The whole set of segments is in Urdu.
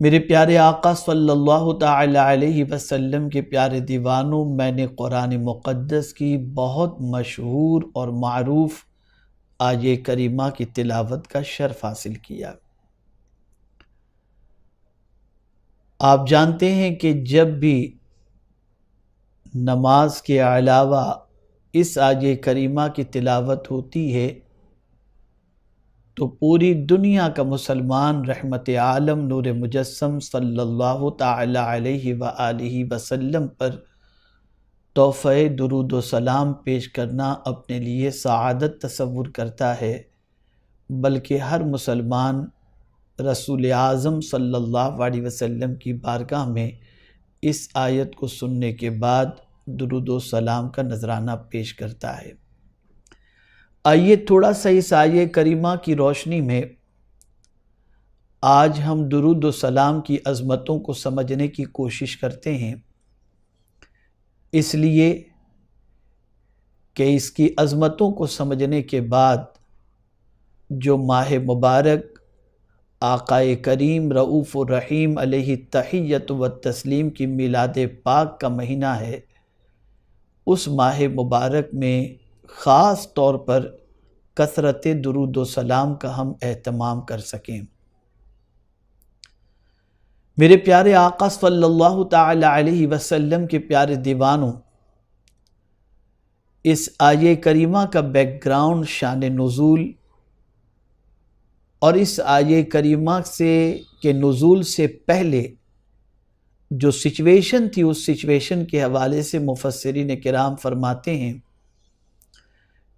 میرے پیارے آقا صلی اللہ تعالی علیہ وسلم کے پیارے دیوانوں، میں نے قرآن مقدس کی بہت مشہور اور معروف آیے کریمہ کی تلاوت کا شرف حاصل کیا۔ آپ جانتے ہیں کہ جب بھی نماز کے علاوہ اس آیے کریمہ کی تلاوت ہوتی ہے تو پوری دنیا کا مسلمان رحمت عالم نور مجسم صلی اللہ تعالی علیہ وآلہ وسلم پر تحفہ درود و سلام پیش کرنا اپنے لیے سعادت تصور کرتا ہے، بلکہ ہر مسلمان رسول اعظم صلی اللہ علیہ وسلم کی بارگاہ میں اس آیت کو سننے کے بعد درود و سلام کا نذرانہ پیش کرتا ہے۔ آئیے تھوڑا سا اس آیے کریمہ کی روشنی میں آج ہم درود و سلام کی عظمتوں کو سمجھنے کی کوشش کرتے ہیں، اس لیے کہ اس کی عظمتوں کو سمجھنے کے بعد جو ماہ مبارک آقا کریم رؤوف الرحیم علیہ التحیۃ والتسلیم کی میلاد پاک کا مہینہ ہے، اس ماہ مبارک میں خاص طور پر کثرت درود و سلام کا ہم اہتمام کر سکیں۔ میرے پیارے آقا صلی اللہ تعالی علیہ وسلم کے پیارے دیوانوں، اس آیے کریمہ کا بیک گراؤنڈ، شان نزول اور اس آیے کریمہ کے نزول سے پہلے جو سچویشن تھی، اس سچویشن کے حوالے سے مفسرین کرام فرماتے ہیں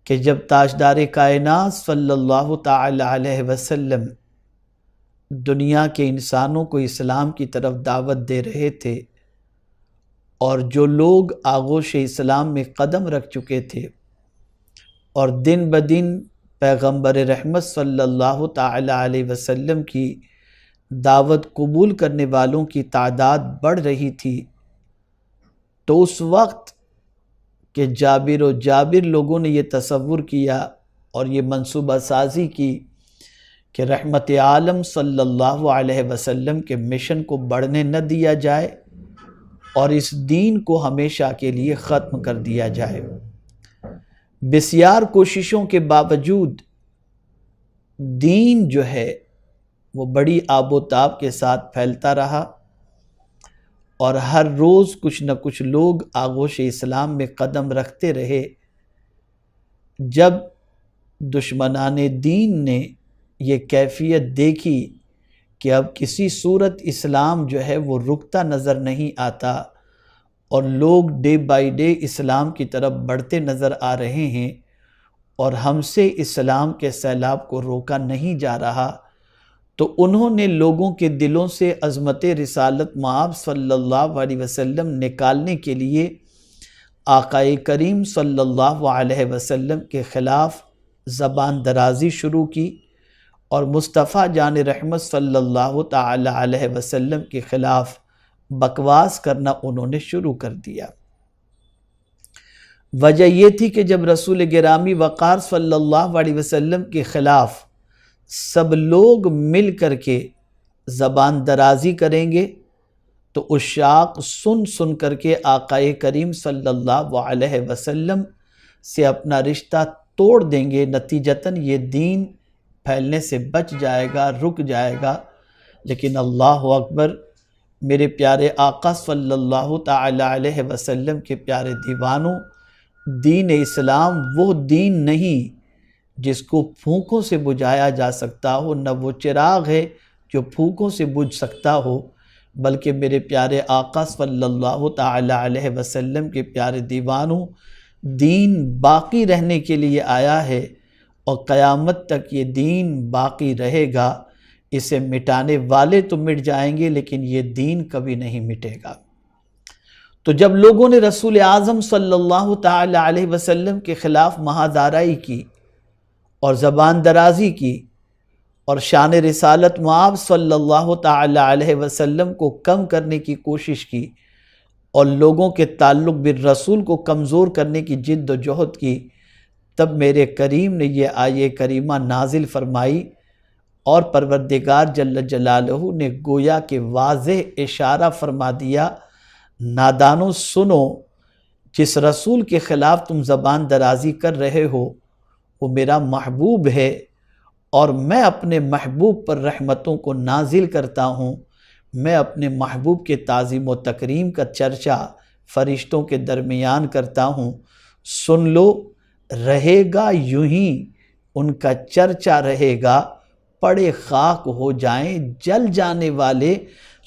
کہ جب تاجدار کائنات صلی اللہ تعالی علیہ وسلم دنیا کے انسانوں کو اسلام کی طرف دعوت دے رہے تھے اور جو لوگ آغوش اسلام میں قدم رکھ چکے تھے اور دن بدن پیغمبر رحمت صلی اللہ تعالی علیہ وسلم کی دعوت قبول کرنے والوں کی تعداد بڑھ رہی تھی، تو اس وقت کہ جابر لوگوں نے یہ تصور کیا اور یہ منصوبہ سازی کی کہ رحمت عالم صلی اللہ علیہ وسلم کے مشن کو بڑھنے نہ دیا جائے اور اس دین کو ہمیشہ کے لیے ختم کر دیا جائے۔ بسیار کوششوں کے باوجود دین جو ہے وہ بڑی آب و تاب کے ساتھ پھیلتا رہا اور ہر روز کچھ نہ کچھ لوگ آغوش اسلام میں قدم رکھتے رہے۔ جب دشمنان دین نے یہ کیفیت دیکھی کہ اب کسی صورت اسلام جو ہے وہ رکتا نظر نہیں آتا اور لوگ ڈے بائی ڈے اسلام کی طرف بڑھتے نظر آ رہے ہیں اور ہم سے اسلام کے سیلاب کو روکا نہیں جا رہا، تو انہوں نے لوگوں کے دلوں سے عظمت رسالت مآب صلی اللہ علیہ وسلم نکالنے کے لیے آقا کریم صلی اللہ علیہ وسلم کے خلاف زبان درازی شروع کی اور مصطفیٰ جان رحمت صلی اللہ تعالی علیہ وسلم کے خلاف بکواس کرنا انہوں نے شروع کر دیا۔ وجہ یہ تھی کہ جب رسول گرامی وقار صلی اللہ علیہ وسلم کے خلاف سب لوگ مل کر کے زبان درازی کریں گے تو عشاق سن کر کے آقا کریم صلی اللہ علیہ وسلم سے اپنا رشتہ توڑ دیں گے، نتیجتاً یہ دین پھیلنے سے بچ جائے گا، رک جائے گا۔ لیکن اللہ اکبر، میرے پیارے آقا صلی اللہ تعالی علیہ وسلم کے پیارے دیوانوں، دین اسلام وہ دین نہیں جس کو پھونکوں سے بجھایا جا سکتا ہو، نہ وہ چراغ ہے جو پھونکوں سے بجھ سکتا ہو، بلکہ میرے پیارے آقا صلی اللہ تعالی علیہ وسلم کے پیارے دیوانوں، دین باقی رہنے کے لیے آیا ہے اور قیامت تک یہ دین باقی رہے گا۔ اسے مٹانے والے تو مٹ جائیں گے لیکن یہ دین کبھی نہیں مٹے گا۔ تو جب لوگوں نے رسول اعظم صلی اللہ تعالی علیہ وسلم کے خلاف مہادارائی کی اور زبان درازی کی اور شان رسالت مآب صلی اللہ تعالی علیہ وسلم کو کم کرنے کی کوشش کی اور لوگوں کے تعلق بالرسول کو کمزور کرنے کی جد و جہد کی، تب میرے کریم نے یہ آیے کریمہ نازل فرمائی اور پروردگار جل جلالہ نے گویا کہ واضح اشارہ فرما دیا، نادانوں سنو، جس رسول کے خلاف تم زبان درازی کر رہے ہو وہ میرا محبوب ہے، اور میں اپنے محبوب پر رحمتوں کو نازل کرتا ہوں، میں اپنے محبوب کے تعظیم و تکریم کا چرچا فرشتوں کے درمیان کرتا ہوں، سن لو، رہے گا یوں ہی، ان کا چرچا رہے گا، پڑے خاک ہو جائیں جل جانے والے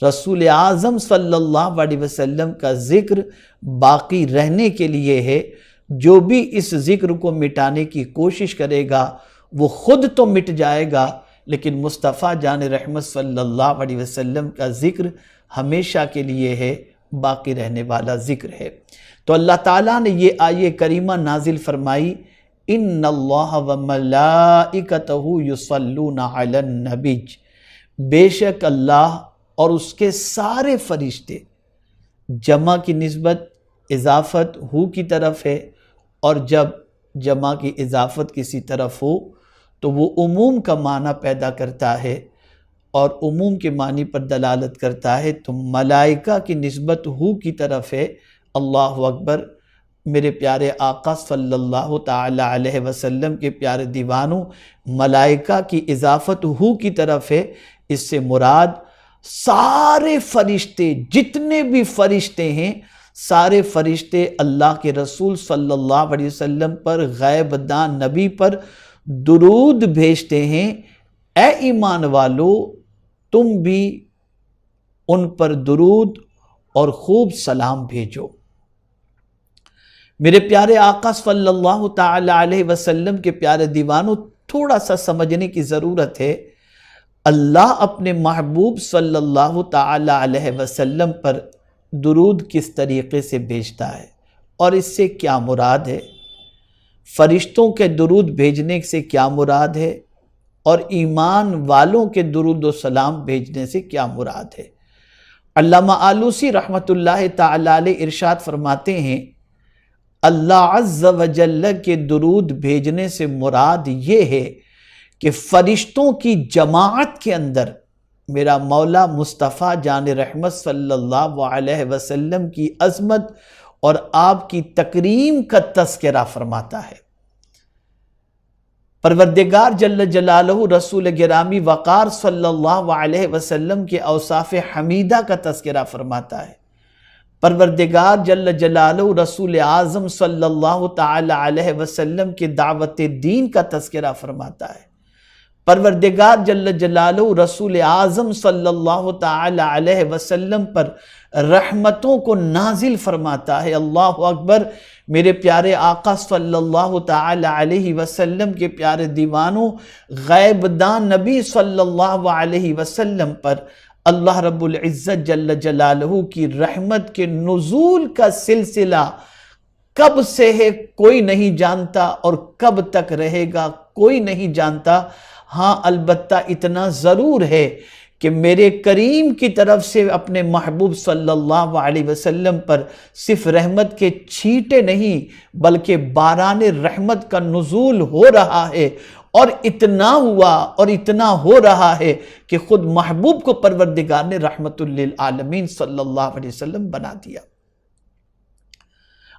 رسول اعظم صلی اللہ علیہ وسلم کا ذکر باقی رہنے کے لیے ہے۔ جو بھی اس ذکر کو مٹانے کی کوشش کرے گا وہ خود تو مٹ جائے گا، لیکن مصطفیٰ جان رحمت صلی اللہ علیہ وسلم کا ذکر ہمیشہ کے لیے ہے، باقی رہنے والا ذکر ہے۔ تو اللہ تعالیٰ نے یہ آیہ کریمہ نازل فرمائی، ان اللہ وملائکتہ یصلون علی النبی، بے شک اللہ اور اس کے سارے فرشتے، جمع کی نسبت اضافت ہو کی طرف ہے، اور جب جمع کی اضافت کسی طرف ہو تو وہ عموم کا معنی پیدا کرتا ہے اور عموم کے معنی پر دلالت کرتا ہے، تو ملائکہ کی نسبت ہو کی طرف ہے۔ اللہ اکبر، میرے پیارے آقا صلی اللہ تعالی علیہ وسلم کے پیارے دیوانوں، ملائکہ کی اضافت ہو کی طرف ہے، اس سے مراد سارے فرشتے، جتنے بھی فرشتے ہیں، سارے فرشتے اللہ کے رسول صلی اللہ علیہ وسلم پر، غیب دان نبی پر درود بھیجتے ہیں۔ اے ایمان والو، تم بھی ان پر درود اور خوب سلام بھیجو۔ میرے پیارے آقا صلی اللہ تعالی علیہ وسلم کے پیارے دیوانوں، تھوڑا سا سمجھنے کی ضرورت ہے، اللہ اپنے محبوب صلی اللہ تعالی علیہ وسلم پر درود کس طریقے سے بھیجتا ہے اور اس سے کیا مراد ہے، فرشتوں کے درود بھیجنے سے کیا مراد ہے، اور ایمان والوں کے درود و سلام بھیجنے سے کیا مراد ہے۔ علامہ آلوسی رحمۃ اللہ تعالی علیہ ارشاد فرماتے ہیں، اللہ عز و جل کے درود بھیجنے سے مراد یہ ہے کہ فرشتوں کی جماعت کے اندر میرا مولا مصطفیٰ جان رحمت صلی اللہ علیہ وسلم کی عظمت اور آپ کی تکریم کا تذکرہ فرماتا ہے۔ پروردگار جل جلالہ رسول گرامی وقار صلی اللہ علیہ وسلم کے اوصاف حمیدہ کا تذکرہ فرماتا ہے۔ پروردگار جل جلالہ رسول اعظم صلی اللہ تعالی علیہ وسلم کے دعوت دین کا تذکرہ فرماتا ہے۔ پروردگار جل جلالہ رسول اعظم صلی اللہ تعالی علیہ وسلم پر رحمتوں کو نازل فرماتا ہے۔ اللہ اکبر، میرے پیارے آقا صلی اللہ تعالی علیہ وسلم کے پیارے دیوانوں، غیب دان نبی صلی اللہ علیہ وسلم پر اللہ رب العزت جل جلالہ کی رحمت کے نزول کا سلسلہ کب سے ہے کوئی نہیں جانتا، اور کب تک رہے گا کوئی نہیں جانتا۔ ہاں، البتہ اتنا ضرور ہے کہ میرے کریم کی طرف سے اپنے محبوب صلی اللہ علیہ وسلم پر صرف رحمت کے چھینٹے نہیں بلکہ باران رحمت کا نزول ہو رہا ہے، اور اتنا ہوا اور اتنا ہو رہا ہے کہ خود محبوب کو پروردگار نے رحمت للعالمین صلی اللہ علیہ وسلم بنا دیا۔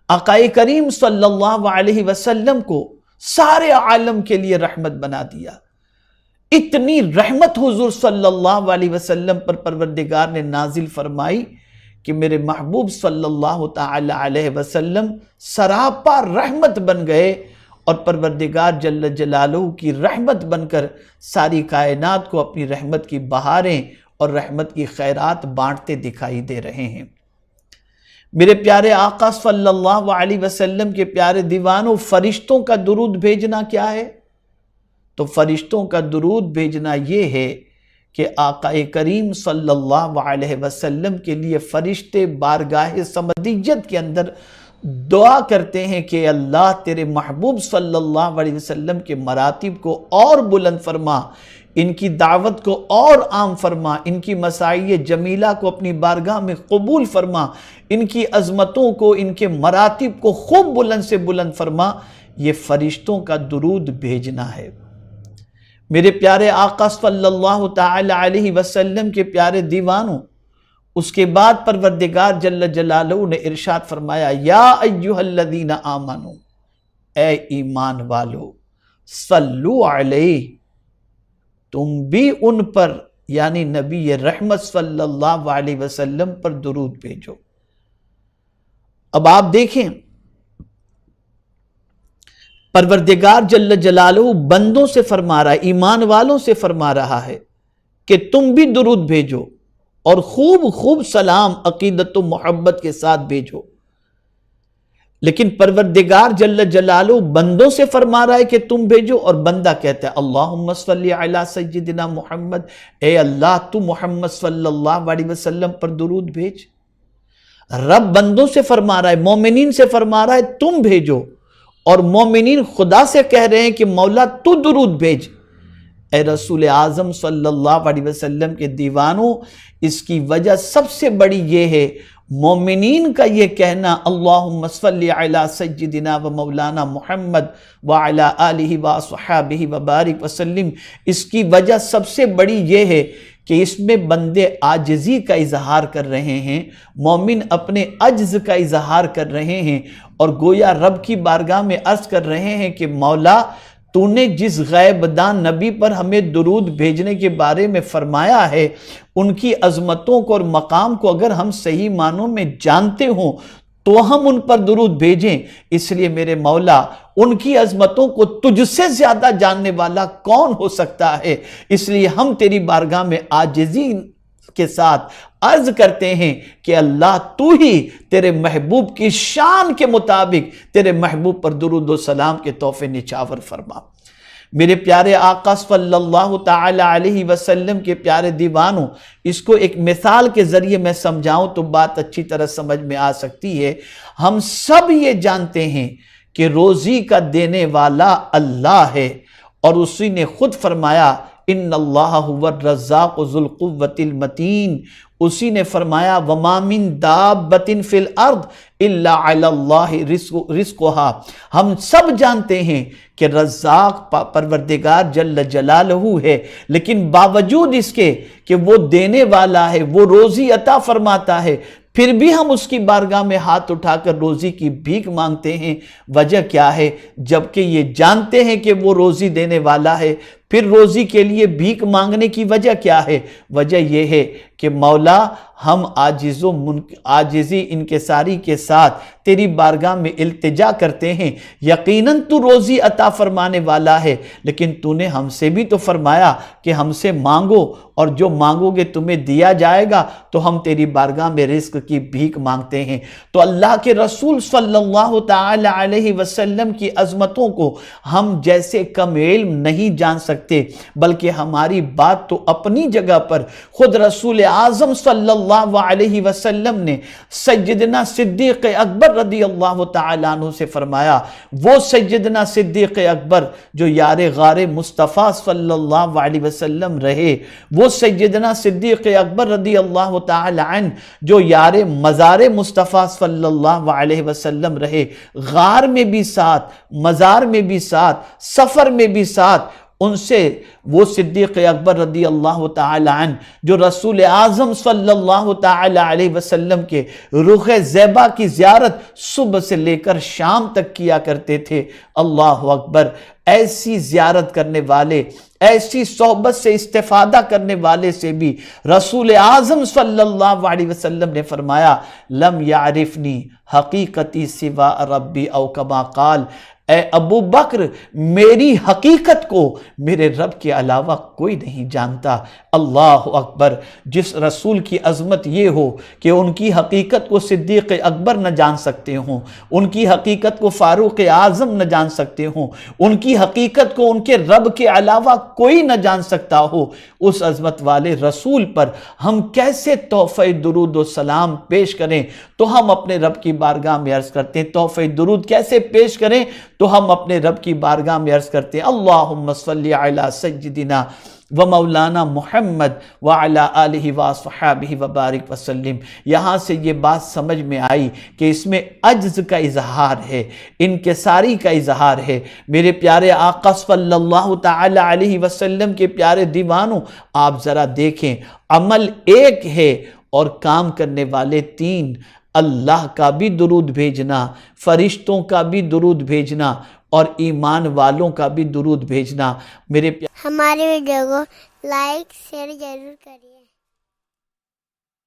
آقا کریم صلی اللہ علیہ وسلم کو سارے عالم کے لیے رحمت بنا دیا۔ اتنی رحمت حضور صلی اللہ علیہ وسلم پر پروردگار نے نازل فرمائی کہ میرے محبوب صلی اللہ تعالی علیہ وسلم سراپا رحمت بن گئے، اور پروردگار جل جلالہ کی رحمت بن کر ساری کائنات کو اپنی رحمت کی بہاریں اور رحمت کی خیرات بانٹتے دکھائی دے رہے ہیں۔ میرے پیارے آقا صلی اللہ علیہ وسلم کے پیارے دیوانوں، فرشتوں کا درود بھیجنا کیا ہے؟ تو فرشتوں کا درود بھیجنا یہ ہے کہ آقا کریم صلی اللہ علیہ وسلم کے لیے فرشتے بارگاہ صمدیت کے اندر دعا کرتے ہیں کہ اللہ تیرے محبوب صلی اللہ علیہ وسلم کے مراتب کو اور بلند فرما، ان کی دعوت کو اور عام فرما، ان کی مساعی جمیلہ کو اپنی بارگاہ میں قبول فرما، ان کی عظمتوں کو، ان کے مراتب کو خوب بلند سے بلند فرما۔ یہ فرشتوں کا درود بھیجنا ہے۔ میرے پیارے آقا صلی اللہ تعالی علیہ وسلم کے پیارے دیوانوں، اس کے بعد پروردگار جل جلالہ نے ارشاد فرمایا، یا ایھا الذین آمنو، اے ایمان والو، صلو علیہ، تم بھی ان پر یعنی نبی رحمت صلی اللہ علیہ وسلم پر درود بھیجو۔ اب آپ دیکھیں، پروردگار جل جلالہ بندوں سے فرما رہا ہے، ایمان والوں سے فرما رہا ہے کہ تم بھی درود بھیجو اور خوب خوب سلام عقیدت و محبت کے ساتھ بھیجو۔ لیکن پروردگار جل جلالہ بندوں سے فرما رہا ہے کہ تم بھیجو، اور بندہ کہتا ہے اللہم صلی علی سیدنا محمد، اے اللہ تو محمد صلی اللہ علیہ وسلم پر درود بھیج۔ رب بندوں سے فرما رہا ہے، مومنین سے فرما رہا ہے تم بھیجو، اور مومنین خدا سے کہہ رہے ہیں کہ مولا تو درود بھیج۔ اے رسول اعظم صلی اللہ علیہ وسلم کے دیوانوں، اس کی وجہ سب سے بڑی یہ ہے، مومنین کا یہ کہنا اللہم صلی علی سیدنا و مولانا محمد وعلی آلہ وصحابہ وبارک وسلم، اس کی وجہ سب سے بڑی یہ ہے کہ اس میں بندے عاجزی کا اظہار کر رہے ہیں، مومن اپنے عجز کا اظہار کر رہے ہیں، اور گویا رب کی بارگاہ میں عرض کر رہے ہیں کہ مولا تو نے جس غیب دان نبی پر ہمیں درود بھیجنے کے بارے میں فرمایا ہے، ان کی عظمتوں کو اور مقام کو اگر ہم صحیح معنوں میں جانتے ہوں تو ہم ان پر درود بھیجیں۔ اس لیے میرے مولا، ان کی عظمتوں کو تجھ سے زیادہ جاننے والا کون ہو سکتا ہے؟ اس لیے ہم تیری بارگاہ میں عاجزی کے ساتھ عرض کرتے ہیں کہ اللہ تو ہی تیرے محبوب کی شان کے مطابق تیرے محبوب پر درود و سلام کے تحفے نچھاور فرما۔ میرے پیارے آقا صلی اللہ تعالی علیہ وسلم کے پیارے دیوانوں، اس کو ایک مثال کے ذریعے میں سمجھاؤں تو بات اچھی طرح سمجھ میں آ سکتی ہے۔ ہم سب یہ جانتے ہیں کہ روزی کا دینے والا اللہ ہے، اور اسی نے خود فرمایا ان اللہ هو الرزاق ذو القوۃ المتین، اسی نے فرمایا وما من دابۃ فی الارض الا علی اللہ رزقها۔ ہم سب جانتے ہیں کہ رزاق پروردگار جل جلالہ ہے، لیکن باوجود اس کے کہ وہ دینے والا ہے، وہ روزی عطا فرماتا ہے، پھر بھی ہم اس کی بارگاہ میں ہاتھ اٹھا کر روزی کی بھیک مانگتے ہیں۔ وجہ کیا ہے؟ جبکہ یہ جانتے ہیں کہ وہ روزی دینے والا ہے، پھر روزی کے لیے بھیک مانگنے کی وجہ کیا ہے؟ وجہ یہ ہے کہ مولا ہم عاجزی انکساری کے ساتھ تیری بارگاہ میں التجا کرتے ہیں۔ یقیناً تو روزی عطا فرمانے والا ہے، لیکن تو نے ہم سے بھی تو فرمایا کہ ہم سے مانگو اور جو مانگو گے تمہیں دیا جائے گا، تو ہم تیری بارگاہ میں رزق کی بھیک مانگتے ہیں۔ تو اللہ کے رسول صلی اللہ تعالی علیہ وسلم کی عظمتوں کو ہم جیسے کم علم نہیں جان سکتے، بلکہ ہماری بات تو اپنی جگہ پر خود رسول اعظم صلی اللہ علیہ وسلم نے سیدنا صدیق اکبر رضی اللہ تعالیٰ عنہ سے فرمایا۔ وہ سیدنا صدیق اکبر جو یار غار مصطفیٰ صلی اللہ علیہ وسلم رہے، وہ سیدنا صدیق اکبر رضی اللہ تعالیٰ عنہ جو یار مزار مصطفیٰ صلی اللہ علیہ وسلم رہے، غار میں بھی ساتھ، مزار میں بھی ساتھ، سفر میں بھی ساتھ، ان سے وہ صدیق اکبر رضی اللہ تعالی عنہ جو رسول اعظم صلی اللہ تعالی علیہ وسلم کے رخ زیبا کی زیارت صبح سے لے کر شام تک کیا کرتے تھے۔ اللہ اکبر! ایسی زیارت کرنے والے، ایسی صحبت سے استفادہ کرنے والے سے بھی رسول اعظم صلی اللہ علیہ وسلم نے فرمایا لم یعرفنی حقیقتی سوا ربی او کما قال، اے ابو بکر میری حقیقت کو میرے رب کے علاوہ کوئی نہیں جانتا۔ اللہ اکبر! جس رسول کی عظمت یہ ہو کہ ان کی حقیقت کو صدیق اکبر نہ جان سکتے ہوں، ان کی حقیقت کو فاروق اعظم نہ جان سکتے ہوں، ان کی حقیقت کو ان کے رب کے علاوہ کوئی نہ جان سکتا ہو، اس عظمت والے رسول پر ہم کیسے تحفہ درود و سلام پیش کریں؟ تو ہم اپنے رب کی بارگاہ میں عرض کرتے ہیں تحفہ درود کیسے پیش کریں؟ تو ہم اپنے رب کی بارگاہ میں عرض کرتے ہیں اللہم صلی علی سیدنا و مولانا محمد وعلی آلہ وصحبہ وبارک وسلم۔ یہاں سے یہ بات سمجھ میں آئی کہ اس میں عجز کا اظہار ہے، انکساری کا اظہار ہے۔ میرے پیارے آقا صلی اللہ تعالی علیہ وسلم کے پیارے دیوانوں، آپ ذرا دیکھیں، عمل ایک ہے اور کام کرنے والے تین۔ اللہ کا بھی درود بھیجنا، فرشتوں کا بھی درود بھیجنا اور ایمان والوں کا بھی درود بھیجنا۔ ہمارے ویڈیو کو لائک شیئر ضرور کریے۔